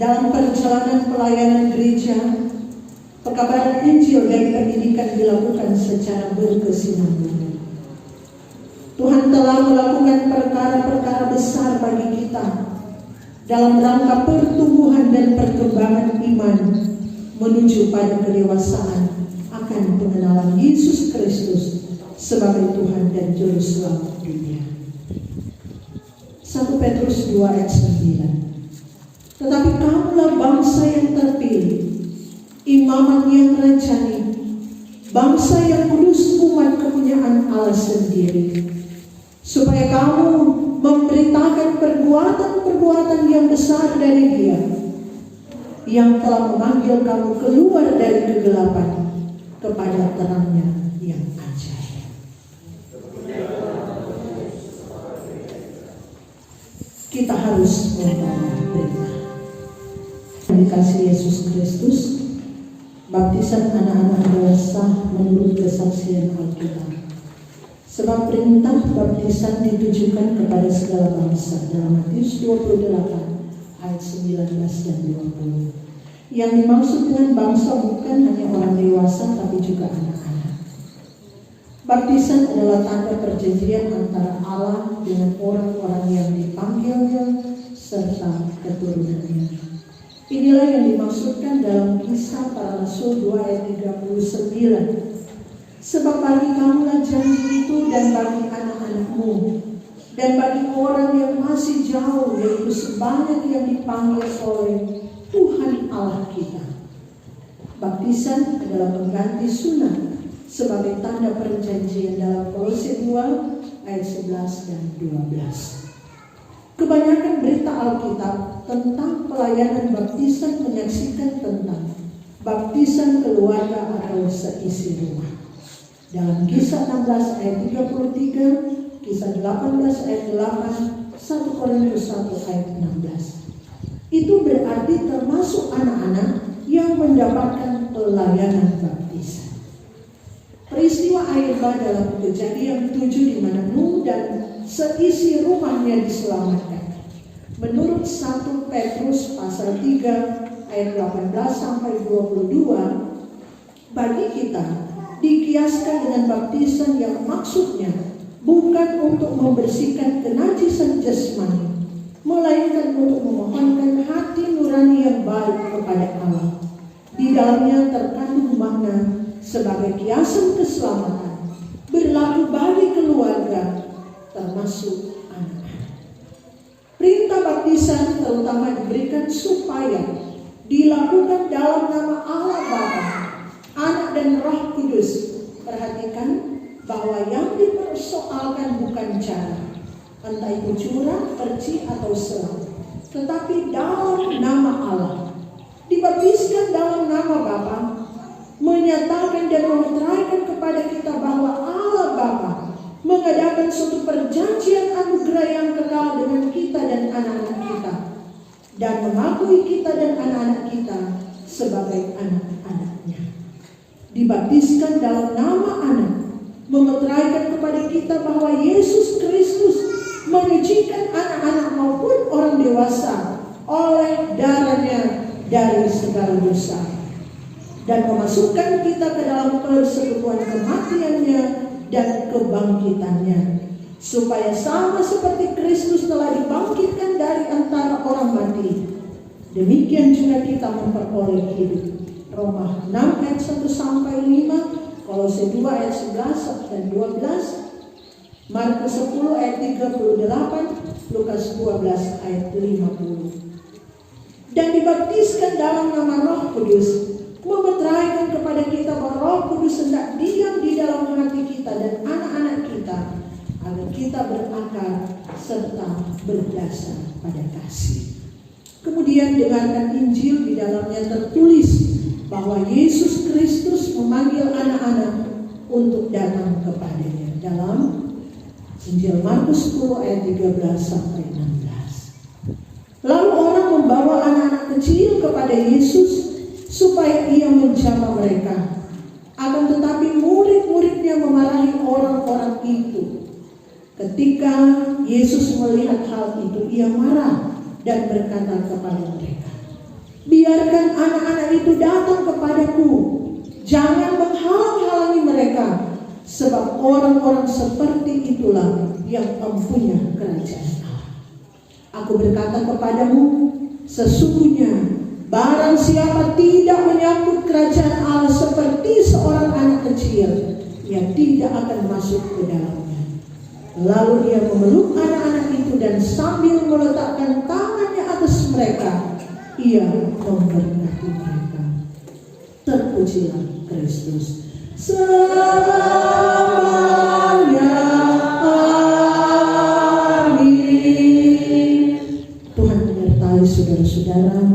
Dalam perjalanan pelayanan gereja, pekabaran Injil dan pendidikan dilakukan secara berkesinambungan. Tuhan telah melakukan perkara-perkara besar bagi kita dalam rangka pertumbuhan dan perkembangan iman menuju pada kedewasaan akan pengenalan Yesus Kristus sebagai Tuhan dan Juru Selamat dunia. 1 Petrus 2 ayat 9. Tetapi kamulah bangsa yang terpilih, imaman yang rajani, bangsa yang kudus, umat kepunyaan Allah sendiri, supaya kamu memberitakan perbuatan-perbuatan yang besar dari Dia yang telah memanggil kamu keluar dari kegelapan kepada terangnya yang ajaib. Kita harus membawa berita. Dikasih Yesus Kristus, baptisan anak-anak dewasa menurut kesaksian Alkitab. Sebab perintah baptisan ditujukan kepada segala bangsa dalam Matius 28 ayat 19 dan 20. Yang dimaksud dengan bangsa bukan hanya orang dewasa tapi juga anak-anak. Baptisan adalah tanda perjanjian antara Allah dengan orang-orang yang dipanggilnya serta keturunannya. Inilah yang dimaksudkan dalam Kisah Para Rasul 2 ayat 39. Sebab bagi kamulah janji itu dan bagi anak-anakmu dan bagi orang yang masih jauh, yaitu sebanyak yang dipanggil oleh Tuhan Allah kita. Baptisan adalah pengganti sunat sebagai tanda perjanjian dalam Kolose 2 ayat 11 dan 12. Kebanyakan berita Alkitab tentang pelayanan baptisan menyaksikan tentang baptisan keluarga atau seisi rumah. Dalam Kisah 16 ayat 33, Kisah 18 ayat 8, 1 Korintus 1 ayat 16. Itu berarti termasuk anak-anak yang mendapatkan pelayanan baptisan. Peristiwa air bah dalam Kejadian 7 di mana Nuh dan seisi rumahnya diselamatkan. Menurut 1 Petrus pasal 3 ayat 18 sampai 22, bagi kita dikiaskan dengan baptisan yang maksudnya bukan untuk membersihkan kenajisan jasmani, melainkan untuk memohonkan hati nurani yang baik kepada Allah. Di dalamnya terkandung makna sebagai kiasan keselamatan berlaku bagi keluarga termasuk anak-anak. Perintah baptisan terutama diberikan supaya dilakukan dalam nama Allah Bapa, Anak dan Roh Kudus. Perhatikan bahwa yang dipersoalkan bukan cara, entah itu curang, perci atau selam, tetapi dalam nama Allah. Dibaptiskan dalam nama Bapa menyatakan dan memeteraikan kepada kita bahwa Allah Bapa mengadakan suatu perjanjian anugerah yang kekal dengan kita dan anak-anak kita, dan mengakui kita dan anak-anak kita sebagai anak-anaknya. Dibaptiskan dalam nama Anak memeteraikan kepada kita bahwa Yesus Kristus menyucikan anak-anak maupun orang dewasa oleh darahnya dari segala dosa, dan memasukkan kita ke dalam persekutuan kematiannya dan kebangkitannya, supaya sama seperti Kristus telah dibangkitkan dari antara orang mati, demikian juga kita memperoleh hidup. Roma 6 ayat 1 sampai 5, Kolose 2 ayat 11 dan 12, Markus 10 ayat 38, Lukas 12 ayat 50. Dan dibaptiskan dalam nama Roh Kudus, memeteraikan kepada kita bahwa Roh Kudus hendak diam di dalam hati kita dan anak-anak kita, agar kita berakar serta berdasar pada kasih. Kemudian dengarkan Injil, di dalamnya tertulis bahwa Yesus Kristus memanggil anak-anak untuk datang kepadanya. Dalam Injil Markus 10 ayat 13 sampai 16. Lalu orang membawa anak-anak kecil kepada Yesus supaya ia menjamah mereka. Akan tetapi murid-muridnya memarahi orang-orang itu. Ketika Yesus melihat hal itu, ia marah dan berkata kepada mereka, Biarkan anak-anak itu datang kepadaku. Jangan menghalang-halangi mereka, sebab orang-orang seperti itulah yang mempunyai kerajaan Allah. Aku berkata kepadamu, sesungguhnya barang siapa tidak menyambut kerajaan Allah seperti seorang anak kecil, ia tidak akan masuk ke dalamnya. Lalu ia memeluk anak-anak itu dan sambil meletakkan tangannya atas mereka, ia memberkati mereka. Terpujilah Kristus. Selamanya. Amin. Tuhan menyertai saudara-saudara.